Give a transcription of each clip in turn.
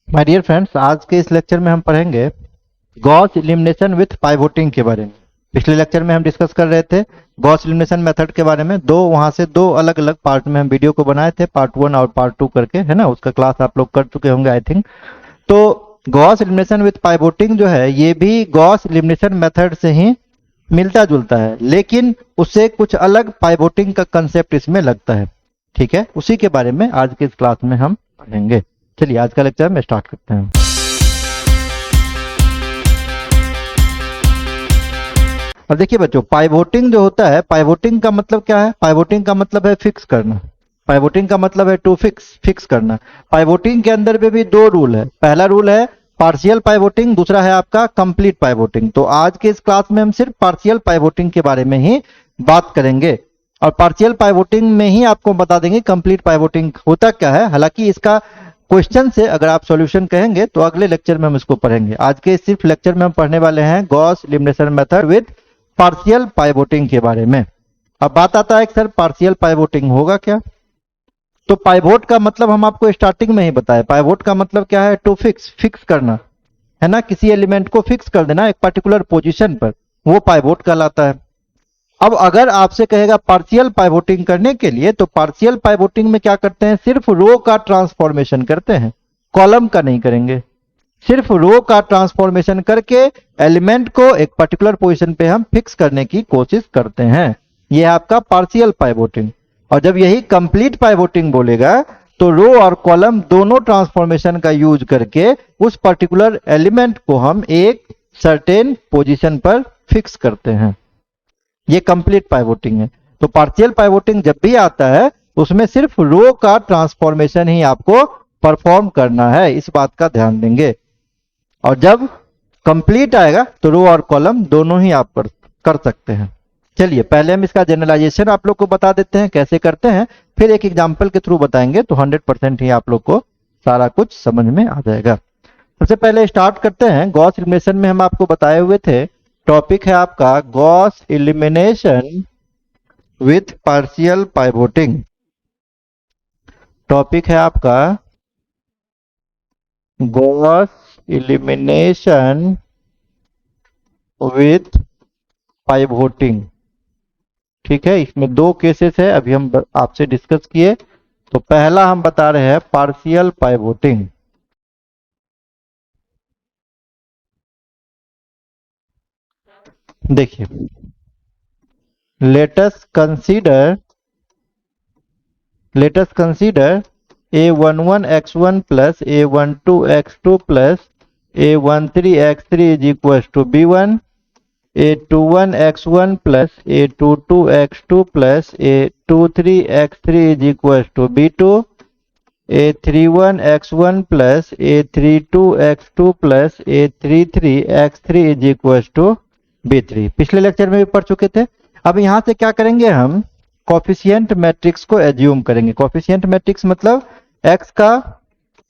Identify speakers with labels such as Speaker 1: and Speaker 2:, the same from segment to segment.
Speaker 1: My dear friends, आज के इस लेक्चर में हम पढ़ेंगे गॉस एलिमिनेशन विथ पाइवोटिंग के बारे में। पिछले लेक्चर में हम डिस्कस कर रहे थे गॉस एलिमिनेशन मेथड के बारे में। वहां से दो अलग अलग पार्ट में हम वीडियो को बनाए थे, पार्ट 1 और पार्ट 2 करके, है ना। उसका क्लास आप लोग कर चुके होंगे आई थिंक। तो गॉस एलिमिनेशन विथ पाइवोटिंग जो है ये भी गॉस एलिमिनेशन मेथड से ही मिलता जुलता है, लेकिन उससे कुछ अलग पाइवोटिंग का कंसेप्ट इसमें लगता है। ठीक है, उसी के बारे में आज के इस क्लास में हम पढ़ेंगे। चलिए आज का लेक्चर में स्टार्ट करते हैं। और देखिए बच्चों, पाइवोटिंग जो होता है, पाइवोटिंग का मतलब क्या है? पाइवोटिंग का मतलब है फिक्स करना। पाइवोटिंग का मतलब है टू फिक्स करना। पाइवोटिंग के अंदर में भी दो रूल है। पहला रूल है पार्शियल पाइवोटिंग, दूसरा है आपका कंप्लीट पाइवोटिंग। तो आज के इस क्लास में हम सिर्फ पार्शियल पाइवोटिंग के बारे में ही बात करेंगे और पार्शियल पाइवोटिंग में ही आपको बता देंगे कंप्लीट पाइवोटिंग होता क्या है। हालांकि इसका क्वेश्चन से अगर आप सॉल्यूशन कहेंगे तो अगले लेक्चर में हम इसको पढ़ेंगे। आज के सिर्फ लेक्चर में हम पढ़ने वाले हैं Gauss elimination method with partial pivoting के बारे में। अब बात आता है कि सर पार्शियल पाइवोटिंग होगा क्या? तो पाइवोट का मतलब हम आपको स्टार्टिंग में ही बताए। पाइवोट का मतलब क्या है? टू फिक्स करना, है ना। किसी एलिमेंट को फिक्स कर देना एक पर्टिकुलर पोजीशन पर, वो पाइवोट कहलाता है। अब अगर आपसे कहेगा पार्शियल पाइवोटिंग करने के लिए, तो पार्शियल पाइवोटिंग में क्या करते हैं? सिर्फ रो का ट्रांसफॉर्मेशन करते हैं, कॉलम का नहीं करेंगे। सिर्फ रो का ट्रांसफॉर्मेशन करके एलिमेंट को एक पर्टिकुलर पोजीशन पे हम फिक्स करने की कोशिश करते हैं। यह है आपका पार्शियल पाइवोटिंग। और जब यही कंप्लीट पाइवोटिंग बोलेगा तो रो और कॉलम दोनों ट्रांसफॉर्मेशन का यूज करके उस पर्टिकुलर एलिमेंट को हम एक सर्टेन पोजीशन पर फिक्स करते हैं। ये कंप्लीट पाइवोटिंग है। तो पार्शियल पाइवोटिंग जब भी आता है उसमें सिर्फ रो का ट्रांसफॉर्मेशन ही आपको परफॉर्म करना है, इस बात का ध्यान देंगे। और जब कंप्लीट आएगा तो रो और कॉलम दोनों ही आप कर सकते हैं। चलिए पहले हम इसका जनरलाइजेशन आप लोग को बता देते हैं कैसे करते हैं, फिर एक एग्जांपल के थ्रू बताएंगे तो 100% ही आप लोग को सारा कुछ समझ में आ जाएगा। सबसे पहले स्टार्ट करते हैं। गॉस एलिमिनेशन में हम आपको बताए हुए थे, टॉपिक है आपका Gauss elimination with partial pivoting. Topic है आपका गॉस एलिमिनेशन विथ पाइवोटिंग। ठीक है, इसमें दो केसेस है, अभी हम आपसे डिस्कस किए। तो पहला हम बता रहे हैं पार्शियल पाइवोटिंग। देखिए, let us consider a11x1 plus a12x2 plus a13x3 is equals to b1, a21x1 plus a22x2 plus a23x3 is equals to b2, a31x1 plus a32x2 plus a33x3 is equals to b3। पिछले lecture में भी पढ़ चुके थे। अब यहां से क्या करेंगे? हम कोफिशिएंट मैट्रिक्स को एज्यूम करेंगे। कोफिशिएंट मैट्रिक्स मतलब x का,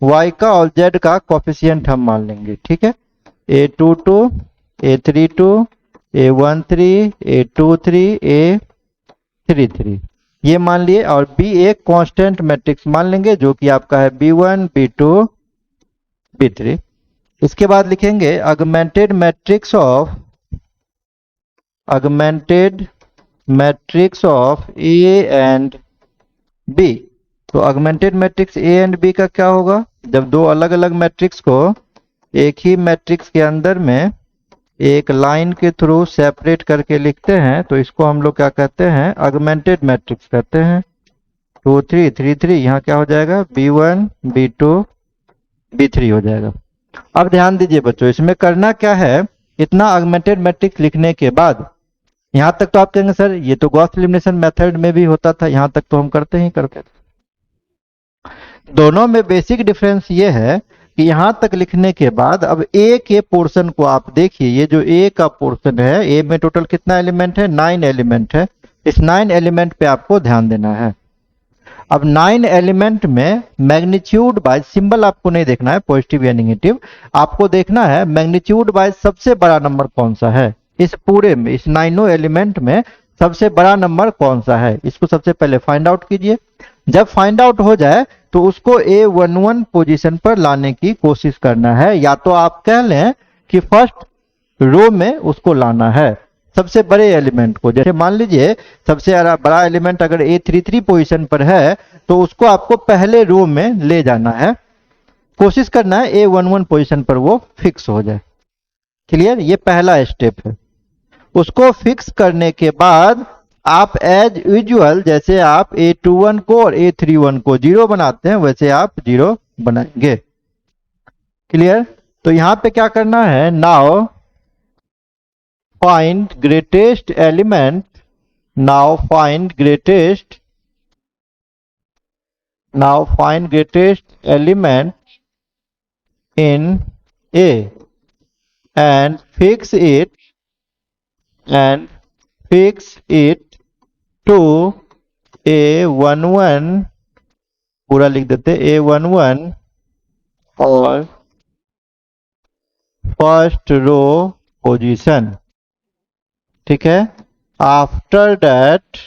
Speaker 1: y का और z का कोफिशिएंट हम मान लेंगे। ठीक है, a22, a32, a13, a23, a33 ये मान लिए, और b एक कांस्टेंट मैट्रिक्स मान लेंगे जो कि आपका है b1, b2, b3। इसके बाद लिखेंगे augmented matrix of A and B। तो augmented matrix A and B का क्या होगा? जब दो अलग अलग मैट्रिक्स को एक ही मैट्रिक्स के अंदर में एक लाइन के थ्रू सेपरेट करके लिखते हैं तो इसको हम लोग क्या कहते हैं? अगमेंटेड मैट्रिक्स कहते हैं। 2 3 3 3 यहाँ क्या हो जाएगा? B1, B2, B3 हो जाएगा। अब ध्यान दीजिए बच्चों, इसमें करना क्या है? इतना अगमेंटेड मैट्रिक्स लिखने के बाद यहां तक तो आप कहेंगे सर ये तो गॉस एलिमिनेशन मेथड में भी होता था, यहां तक तो हम करते ही करते थे। दोनों में बेसिक डिफरेंस ये है कि यहां तक लिखने के बाद अब ए के पोर्शन को आप देखिए। ये जो ए का पोर्शन है, ए में टोटल कितना एलिमेंट है? 9 एलिमेंट है। इस 9 एलिमेंट पे आपको ध्यान देना है। अब 9 एलिमेंट में मैग्नीट्यूड वाइज सिंबल आपको नहीं देखना है, पॉजिटिव या नेगेटिव, आपको देखना है मैग्नीट्यूड वाइज सबसे बड़ा नंबर कौन सा है इस पूरे में, इस 9 एलिमेंट में सबसे बड़ा नंबर कौन सा है, इसको सबसे पहले फाइंड आउट कीजिए। जब फाइंड आउट हो जाए तो उसको A11 पोजीशन पर लाने की कोशिश करना है, या तो आप कह लें कि फर्स्ट रो में उसको लाना है सबसे बड़े एलिमेंट को। जैसे मान लीजिए सबसे बड़ा एलिमेंट अगर A33 पोजीशन पर है तो उसको आपको पहले रो में ले जाना है, कोशिश करना है A11 पोजीशन पर वो फिक्स हो जाए। क्लियर? ये पहला स्टेप है। उसको फिक्स करने के बाद आप एज यूजुअल जैसे आप A21 को और A31 को 0 बनाते हैं वैसे आप 0 बनाएंगे। क्लियर? तो यहां पे क्या करना है, now find greatest element, now find greatest element in A and fix it to A11, पूरा लिख देते A11 और फर्स्ट रो पोजीशन। ठीक है? After that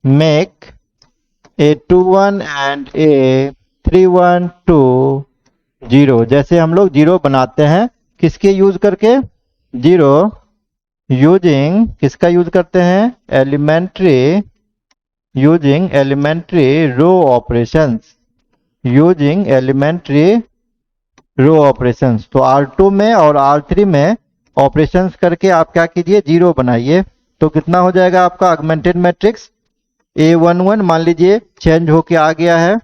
Speaker 1: make A21 and A31 to 0। जैसे हम लोग 0 बनाते हैं किसके यूज करके, 0 यूजिंग, किसका यूज करते हैं, elementary row operations, using elementary row operations. तो R2 में और R3 में ऑपरेशंस करके आप क्या कीजिए, 0 बनाइए। तो कितना हो जाएगा आपका ऑगमेंटेड मैट्रिक्स, A11 मान लीजिए चेंज होके आ गया है,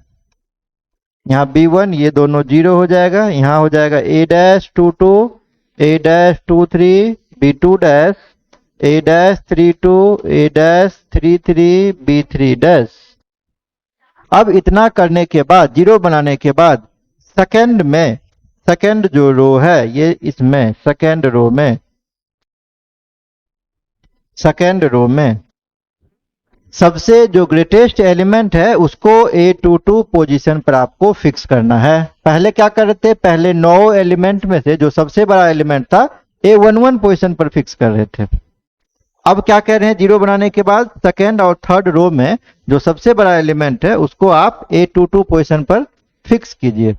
Speaker 1: यहाँ B1, ये दोनों 0 हो जाएगा, यहाँ हो जाएगा A-22, A-23, B2 dash, A-32, A-33, B3 dash. अब इतना करने के बाद, 0 बनाने के बाद सेकंड जो रो है ये इसमें सेकंड रो में सबसे जो ग्रेटेस्ट एलिमेंट है उसको A22 पोजीशन पर आपको फिक्स करना है। पहले क्या कर रहे थे, पहले 9 एलिमेंट में से जो सबसे बड़ा एलिमेंट था A11 पोजीशन पर फिक्स कर रहे थे। अब क्या कह रहे हैं, 0 बनाने के बाद सेकंड और थर्ड रो में जो सबसे बड़ा एलिमेंट है उसको आप A22 पोजीशन पर फिक्स कीजिए।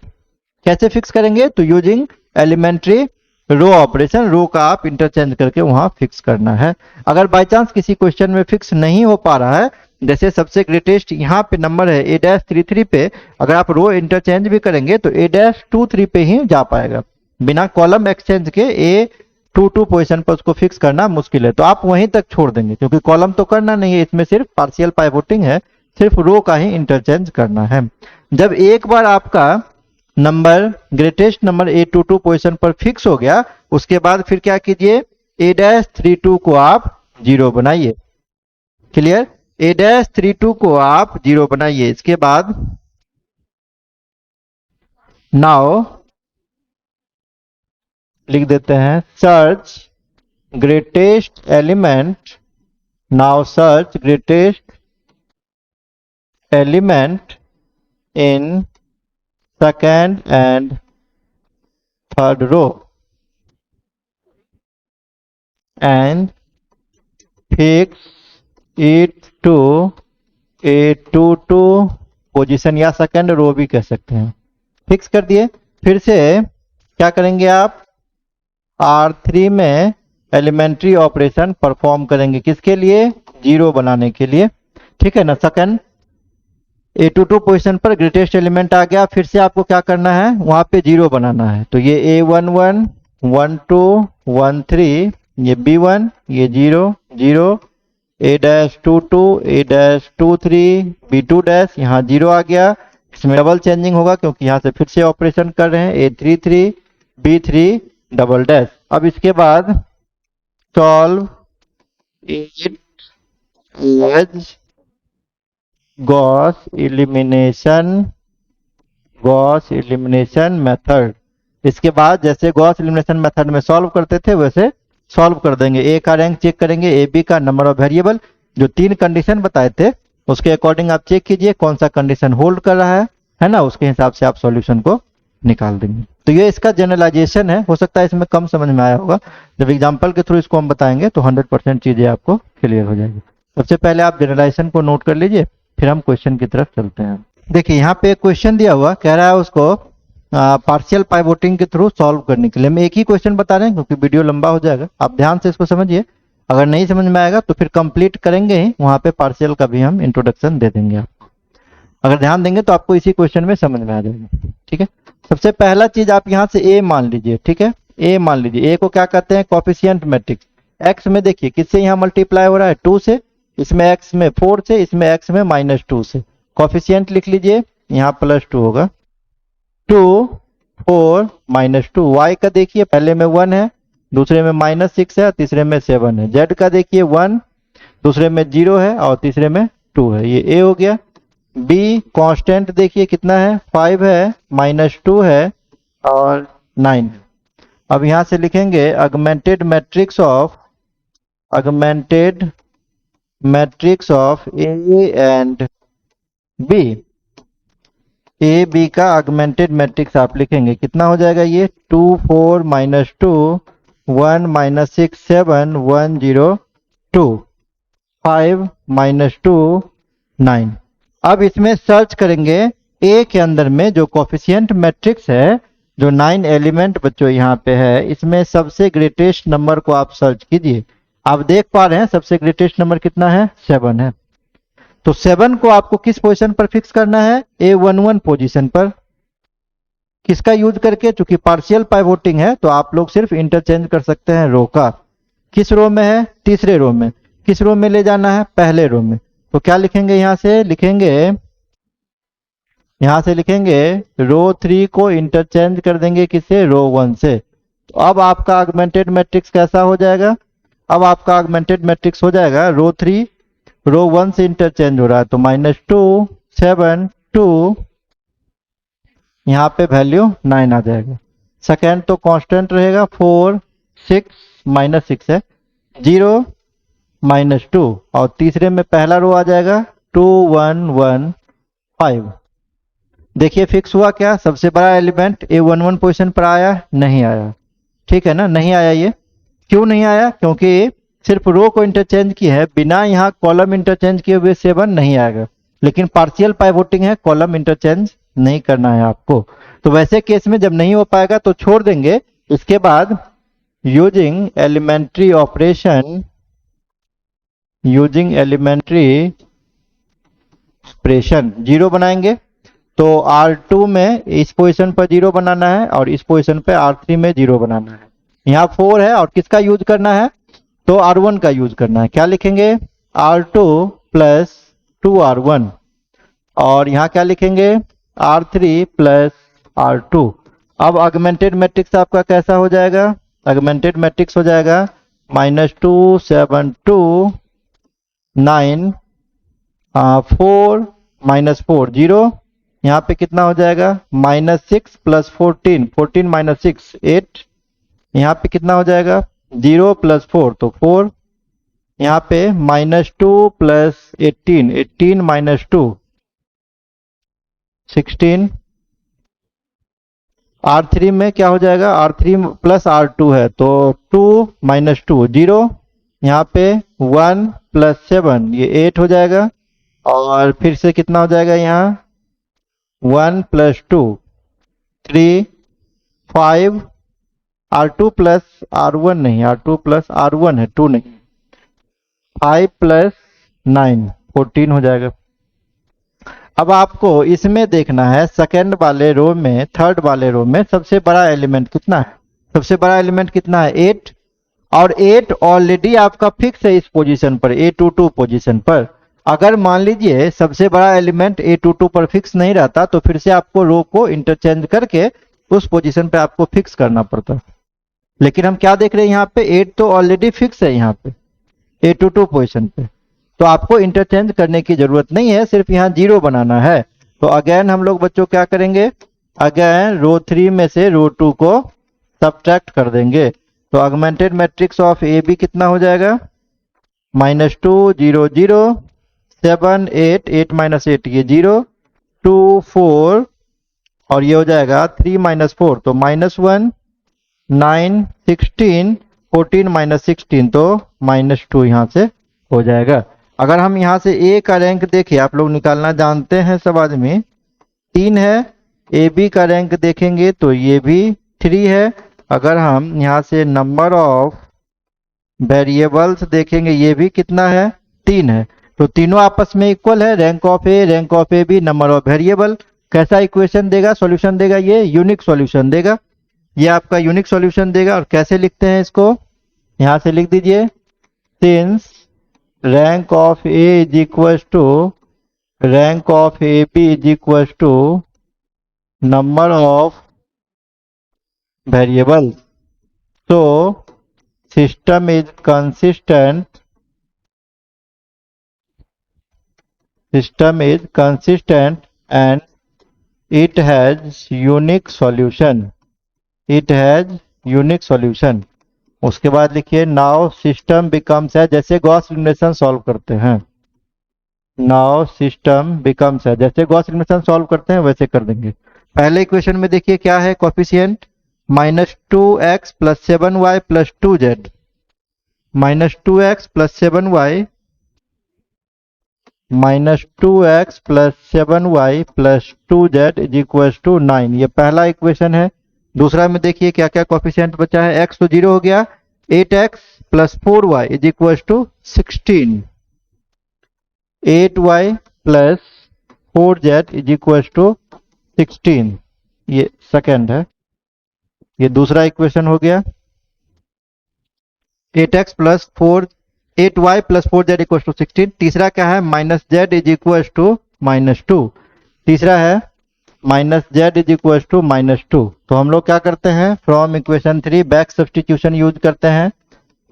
Speaker 1: कैसे फिक्स करेंगे, तो यूजिंग एलिमेंट्री रो ऑपरेशन, रो का आप इंटरचेंज करके वहां फिक्स करना है। अगर बाय चांस किसी क्वेश्चन में फिक्स नहीं हो पा रहा है, जैसे सबसे ग्रेटेस्ट यहाँ पे नंबर है A-33 पे, अगर आप रो इंटरचेंज भी करेंगे तो A-23 पे ही जा पाएगा, बिना कॉलम एक्सचेंज के A22 पोजीशन पर उसको फिक्स करना मुश्किल है। तो आप वहीं तक छोड़ देंगे क्योंकि कॉलम तो करना नहीं है, इसमें सिर्फ पार्शियल पाइवोटिंग है, सिर्फ रो का ही इंटरचेंज करना है। जब एक बार आपका number greatest number A22 position पर फिक्स हो गया, उसके बाद फिर क्या कीजिए, A-32 को आप 0 बनाइए। क्लियर? A-32 को आप 0 बनाइए। इसके बाद नाउ लिख देते हैं search greatest element, now search greatest element in second and third row and fix it to A22 position, या सेकंड रो भी कह सकते हैं। फिक्स कर दिए। फिर से क्या करेंगे, आप R3 में एलिमेंट्री ऑपरेशन परफॉर्म करेंगे, किसके लिए, 0 बनाने के लिए। ठीक है ना? सेकंड A22 पोजीशन पर ग्रेटेस्ट एलिमेंट आ गया, फिर से आपको क्या करना है, वहां पे 0 बनाना है। तो ये A11, 12, 13, ये B1, ये 0, 0, A-22, A-23, B2 डैश, यहाँ 0 आ गया। इसमें डबल चेंजिंग होगा क्योंकि यहाँ से फिर से ऑपरेशन कर रहे हैं, A33, B3 डबल डैश। अब इसके बाद solve it as Gauss elimination method. इसके बाद जैसे गॉस एलिमिनेशन मेथड में सॉल्व करते थे वैसे सॉल्व कर देंगे। ए का रैंक चेक करेंगे, ए बी का नंबर ऑफ वेरिएबल, जो 3 कंडीशन बताए थे उसके अकॉर्डिंग आप चेक कीजिए कौन सा कंडीशन होल्ड कर रहा है ना, उसके हिसाब से आप सॉल्यूशन को निकाल देंगे। तो ये इसका जनरलाइजेशन है, हो सकता है इसमें कम समझ में आया होगा, जब एग्जाम्पल के थ्रू इसको हम बताएंगे तो 100% चीजें आपको क्लियर हो जाएगी। सबसे पहले आप जनरलाइजेशन को नोट कर लीजिए, फिर हम क्वेश्चन की तरफ चलते हैं। देखिए यहाँ पे एक क्वेश्चन दिया हुआ, कह रहा है उसको पार्शियल पाइवोटिंग के थ्रू सॉल्व करने के लिए। हम एक ही क्वेश्चन बता रहे हैं क्योंकि वीडियो लंबा हो जाएगा, आप ध्यान से इसको समझिए। अगर नहीं समझ में आएगा तो फिर कंप्लीट करेंगे ही, वहां पे पार्शियल का भी हम इंट्रोडक्शन दे देंगे आपको। अगर ध्यान देंगे तो आपको इसी क्वेश्चन में समझ में आ जाएगा। ठीक है, सबसे पहला चीज आप यहाँ से ए मान लीजिए। ठीक है, ए मान लीजिए। ए को क्या कहते हैं? Coefficient matrix. एक्स में देखिए किससे यहाँ मल्टीप्लाई हो रहा है? 2 से। इसमें एक्स में 4 से, इसमें एक्स में -2 से। कोफिशिएंट लिख लीजिए, यहाँ +2 होगा। 2 4 -2। वाई का देखिए पहले में 1 है, दूसरे में -6 है, तीसरे में 7 है। जेड का देखिए 1, दूसरे में 0 है और तीसरे में 2 है। ये ए हो गया। बी कांस्टेंट देखिए कितना है? 5 है, -2 है और 9 है। अब यहां से लिखेंगे augmented matrix of A and B. A B का अगमेंटेड मैट्रिक्स आप लिखेंगे, कितना हो जाएगा ये? 2 4 -2 1 -6 7 1 0 2 5 -2 9। अब इसमें सर्च करेंगे ए के अंदर में जो कोफिशिएंट मैट्रिक्स है, जो 9 एलिमेंट बच्चों यहाँ पे है, इसमें सबसे ग्रेटेस्ट नंबर को आप सर्च कीजिए। आप देख पा रहे हैं सबसे ग्रेटेस्ट नंबर कितना है? 7 है। तो 7 को आपको किस पोजीशन पर फिक्स करना है? A11 पोजीशन पर। किसका यूज करके? चूंकि पार्शियल पाइवोटिंग है तो आप लोग सिर्फ इंटरचेंज कर सकते हैं रो का। किस रो में है? तीसरे रो में। किस रो में ले जाना है? पहले रो में। तो क्या लिखेंगे? यहां से लिखेंगे रो 3 को इंटरचेंज कर देंगे किससे? रो 1 से। तो अब आपका ऑगमेंटेड मैट्रिक्स कैसा हो जाएगा? अब आपका ऑगमेंटेड मैट्रिक्स हो जाएगा रो 3 रो 1 से इंटरचेंज हो रहा है तो -2 7 2, यहाँ पे वैल्यू 9 आ जाएगा। सेकेंड तो कांस्टेंट रहेगा 4 6 -6 है, 0 -2 और तीसरे में पहला रो आ जाएगा 2 1 1 5। देखिए फिक्स हुआ क्या? सबसे बड़ा एलिमेंट A11 पोजीशन पर आया? नहीं आया। ठीक है ना, नहीं आया। ये क्यों नहीं आया? क्योंकि सिर्फ रो को इंटरचेंज की है, बिना यहाँ कॉलम इंटरचेंज किए हुए 7 नहीं आएगा। लेकिन पार्शियल पाइवोटिंग है, कॉलम इंटरचेंज नहीं करना है आपको। तो वैसे केस में जब नहीं हो पाएगा तो छोड़ देंगे। इसके बाद using elementary operation, using elementary operation 0 बनाएंगे। तो R2 में इस पोजीशन पर 0 बनाना है और इस पोजीशन पे R3 में 0 बनाना है। यहाँ 4 है और किसका यूज करना है? तो R1 का यूज करना है। क्या लिखेंगे? R2 + 2R1 और यहाँ क्या लिखेंगे? R3 + R2। अब ऑगमेंटेड मैट्रिक्स आपका कैसा हो जाएगा? ऑगमेंटेड मैट्रिक्स हो जाएगा -2 7 2 9 4 -4 0। यहाँ पे कितना हो जाएगा? -6 + 14 14 - 6 8। यहाँ पे कितना हो जाएगा? 0 + 4 तो 4। यहाँ पे -2 + 18 18 - 2 16। R3 में क्या हो जाएगा? R3 + R2 है तो 2 - 2 0। यहाँ पे 1 + 7 ये 8 हो जाएगा और फिर से कितना हो जाएगा? यहाँ 1 + 2 3 5। R2 + R1 नहीं, R2 + R1 है, 2 नहीं। 5 + 9 14 हो जाएगा। अब आपको इसमें देखना है सेकंड वाले रो में, थर्ड वाले रो में सबसे बड़ा एलिमेंट कितना है? सबसे बड़ा एलिमेंट कितना है? 8। और 8 ऑलरेडी आपका फिक्स है इस पोजीशन पर, A22 पोजीशन पर। अगर मान लीजिए सबसे बड़ा एलिमेंट A22 पर फिक्स नहीं रहता तो फिर से आपको रो को इंटरचेंज करके उस पोजीशन पे आपको फिक्स करना पड़ता। लेकिन हम क्या देख रहे हैं यहाँ पे? 8 तो ऑलरेडी फिक्स है यहाँ पे A22 पोजीशन पे, तो आपको इंटरचेंज करने की जरूरत नहीं है, सिर्फ यहाँ 0 बनाना है। तो अगेन हम लोग बच्चों क्या करेंगे? अगेन रो 3 में से रो 2 को सब्ट्रैक्ट कर देंगे। तो augmented matrix of A B कितना हो जाएगा? -2 0 0 7 8 8 - 8 ये 0 2 4 और ये हो जाएगा 3 - 4 तो -1 9 16 14 - 16 तो -2 यहाँ से हो जाएगा। अगर हम यहाँ से ए का रैंक देखें, आप लोग निकालना जानते हैं सब आदमी, 3 है। ए बी का रैंक देखेंगे तो ये भी 3 है। अगर हम यहाँ से नंबर ऑफ वेरिएबल्स देखेंगे, ये भी कितना है, 3 है। तो तीनों आपस में इक्वल है, rank of A B, number of variable. कैसा इक्वेशन देगा, सॉल्यूशन देगा, ये यूनिक सॉल्यूशन देगा। ये आपका यूनिक सॉल्यूशन देगा। और कैसे लिखते हैं इसको, यहाँ से लिख दीजिए, since rank of A is equal to rank of A B is equal to number of variable, so system is consistent and it has unique solution, उसके बाद लिखिए नाउ सिस्टम बिकम्स है, जैसे गॉस एलिमिनेशन सॉल्व करते हैं, now system becomes है, जैसे Gauss elimination solve करते हैं वैसे कर देंगे। पहले इक्वेशन में देखिए क्या है, coefficient -2x + 7y + 2z, -2x + 7y + 2z = 9, ये पहला इक्वेशन है। दूसरा में देखिए क्या क्या कोफिशिएंट बचा है, x तो 0 हो गया, 8x + 4y = 16, 8y + 4z = 16, ये सेकंड है। ये दूसरा इक्वेशन हो गया, 8y + 4z = 16। तीसरा क्या है, -z = -2, तीसरा है -z = -2। तो हम लोग क्या करते हैं, from equation 3 back substitution use करते हैं।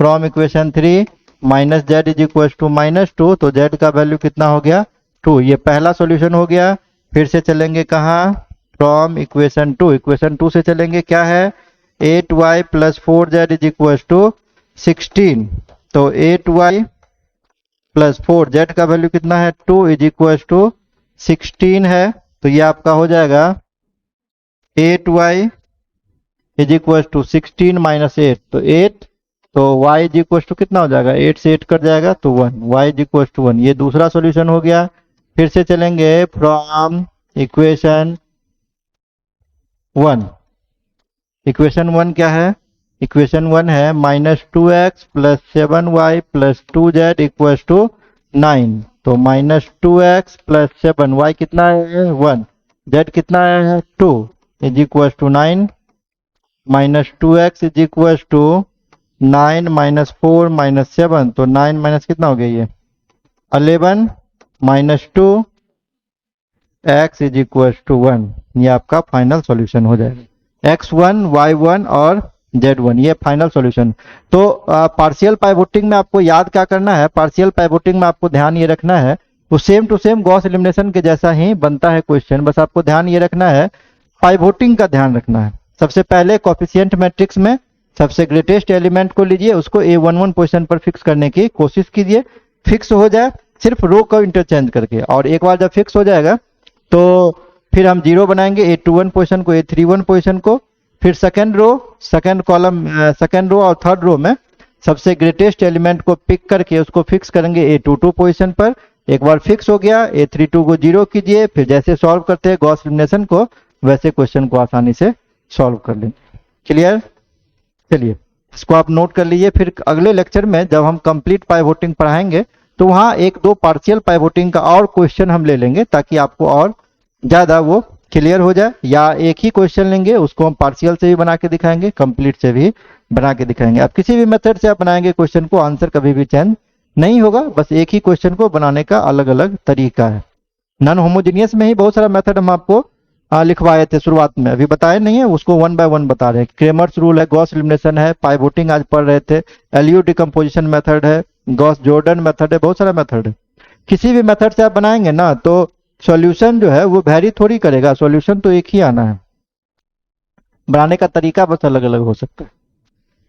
Speaker 1: फ्रॉम इक्वेशन 3 -z = -2, तो z का वैल्यू कितना हो गया, 2। ये पहला सॉल्यूशन हो गया। फिर से चलेंगे कहाँ, फ्रॉम इक्वेशन 2, इक्वेशन 2 से चलेंगे, क्या है, 8y + 4z = 16, तो 8y + 4z का वैल्यू कितना है, 2 = 16 है। तो ये आपका हो जाएगा 8y = 16 - 8, तो 8, तो y = कितना हो जाएगा, 8 से 8 कट जाएगा तो 1, y = 1। ये दूसरा सॉल्यूशन हो गया। फिर से चलेंगे फ्रॉम इक्वेशन 1, इक्वेशन 1 क्या है, इक्वेशन 1 है -2x + 7y + 2z = 9, तो -2x + 7y कितना है, 1, z कितना है, 2 = 9, -2x = 9 - 4 - 7, तो 9 माइनस कितना हो गया, ये 11, -2 x = 1, ये आपका फाइनल सॉल्यूशन हो जाएगा। x1, y1 और z1, ये फाइनल सॉल्यूशन। तो पार्शियल पाइवोटिंग में आपको याद क्या करना है, पार्शियल पाइवोटिंग में आपको ध्यान ये रखना है, वो same to same Gauss elimination के जैसा ही बनता है क्वेश्चन, बस आपको ध्यान ये रखना है, पाइवोटिंग का ध्यान रखना है। सबसे पहले कोफिशिएंट मैट्रिक्स में सबसे ग्रेटेस्ट एलिमेंट को लीजिए, उसको A11 पोजीशन पर फिक्स करने की कोशिश कीजिए, फिक्स हो जाए सिर्फ रो को इंटरचेंज करके, और एक बार जब फिक्स हो जाएगा तो फिर हम 0 बनाएंगे A21 पोजीशन को, A31 पोजीशन को, फिर second row, second column, second row और थर्ड रो में सबसे ग्रेटेस्ट एलिमेंट को पिक करके उसको फिक्स करेंगे A22 पोजीशन पर। एक बार फिक्स हो गया, A32 को 0 कीजिए, फिर जैसे सॉल्व करते हैं गॉस एलिमिनेशन को वैसे क्वेश्चन को आसानी से सॉल्व कर लेंगे। क्लियर, चलिए इसको आप नोट कर लीजिए। फिर अगले लेक्चर में जब हम कंप्लीट पाइवोटिंग पढ़ाएंगे तो वहाँ 1-2 पार्शियल पाइवोटिंग का और क्वेश्चन हम ले लेंगे, ताकि आपको और ज्यादा वो क्लियर हो जाए। या एक ही क्वेश्चन लेंगे, उसको हम पार्शियल से भी बना के दिखाएंगे, कंप्लीट से भी बना के दिखाएंगे। आप किसी भी मेथड से आप बनाएंगे क्वेश्चन को, आंसर कभी भी चेंज नहीं होगा, बस एक ही क्वेश्चन को बनाने का अलग अलग तरीका है। नॉन होमोजीनियस में ही बहुत सारा मेथड हम आपको लिखवाए थे शुरुआत में, अभी बताए नहीं है, उसको 1 बाय 1 बता रहे हैं। क्रेमर्स रूल है, गॉस एलिमिनेशन है, पाइवोटिंग आज पढ़ रहे थे, एलयू डिकम्पोजिशन मेथड है, गॉस जॉर्डन मेथड है, बहुत सारा मेथड है। किसी भी मेथड से आप बनाएंगे ना तो सॉल्यूशन जो है वो वेरी थोड़ी करेगा, सॉल्यूशन तो एक ही आना है, बनाने का तरीका बस अलग अलग हो सकता है।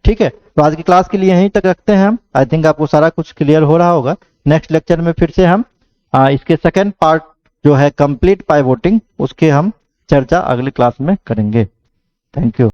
Speaker 1: ठीक है, तो आज की क्लास के लिए यहीं तक रखते हैं हम। आई थिंक आपको सारा कुछ क्लियर हो रहा होगा। नेक्स्ट लेक्चर में फिर से हम इसके सेकेंड पार्ट जो है कंप्लीट पाइवोटिंग, उसके हम चर्चा अगली क्लास में करेंगे। Thank you.